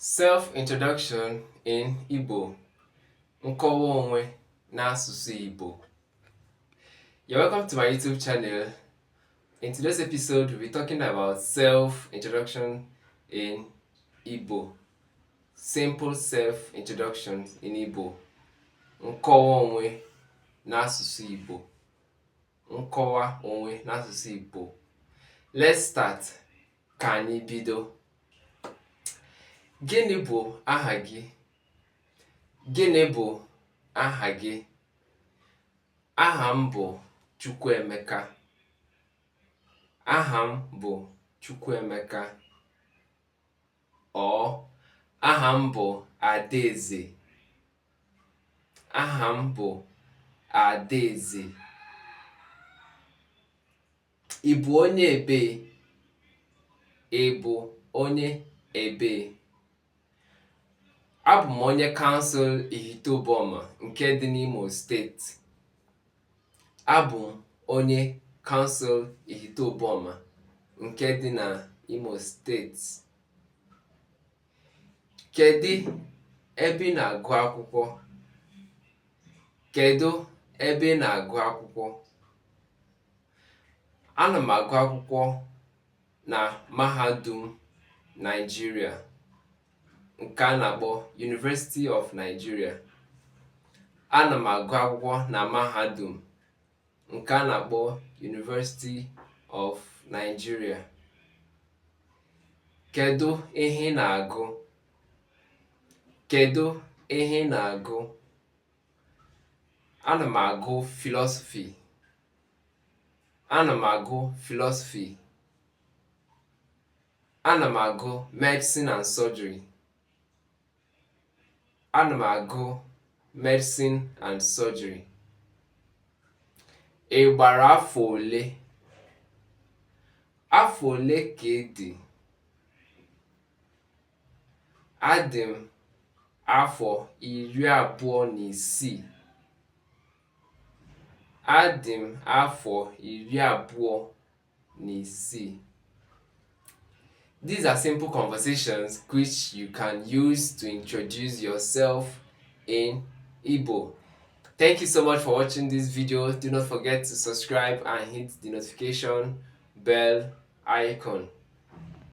Self-introduction in Igbo. Nkọwa onwe n'asụsụ Igbo. You're welcome to my YouTube channel. In today's episode, we'll be talking about self-introduction in Igbo. Simple self-introduction in Igbo. Nkọwa onwe n'asụsụ Igbo. Nkọwa onwe n'asụsụ Igbo. Let's start. Ka anyị bido. Gịnị bụ aha gị? Gịnị bụ aha gị? Aha m bụ Chukwuemeka. Aha m bụ Chukwuemeka. Aha m bụ Adaeze. Aha m bụ Adaeze. Ị bụ onye ebee? Ị bụ onye ebee? Abụ m onye kansụl Ihitoboma nke dị n'Imo steeti. Abụ m onye kansụl Ihitoboma nke dị n'Imo steeti. Kedu ebe ị na-agụ akwụkwọ? Kedu ebe ị na-agụ akwụkwọ? Ana m agụ akwụkwọ na Mahadum Nigeria nke a na-akpọ University of Nigeria. Ana m agụ akwụkwọ na Mahadum nke a na-akpọ University of Nigeria. Kedu ihe ị na-agụ? Kedu ihe ị na-agụ? Ana m agụ Philosophy. Ana m agụ Philosophy. Ana m agụ Medicine and Surgery. Ana m agụ Medicine and Surgery. Ị gbara afọ ole? Afọ ole ka ị dị? Adị m afọ 26. Adị m afọ 26. These are simple conversations which you can use to introduce yourself in Igbo. Thank you so much for watching this video. Do not forget to subscribe and hit the notification bell icon.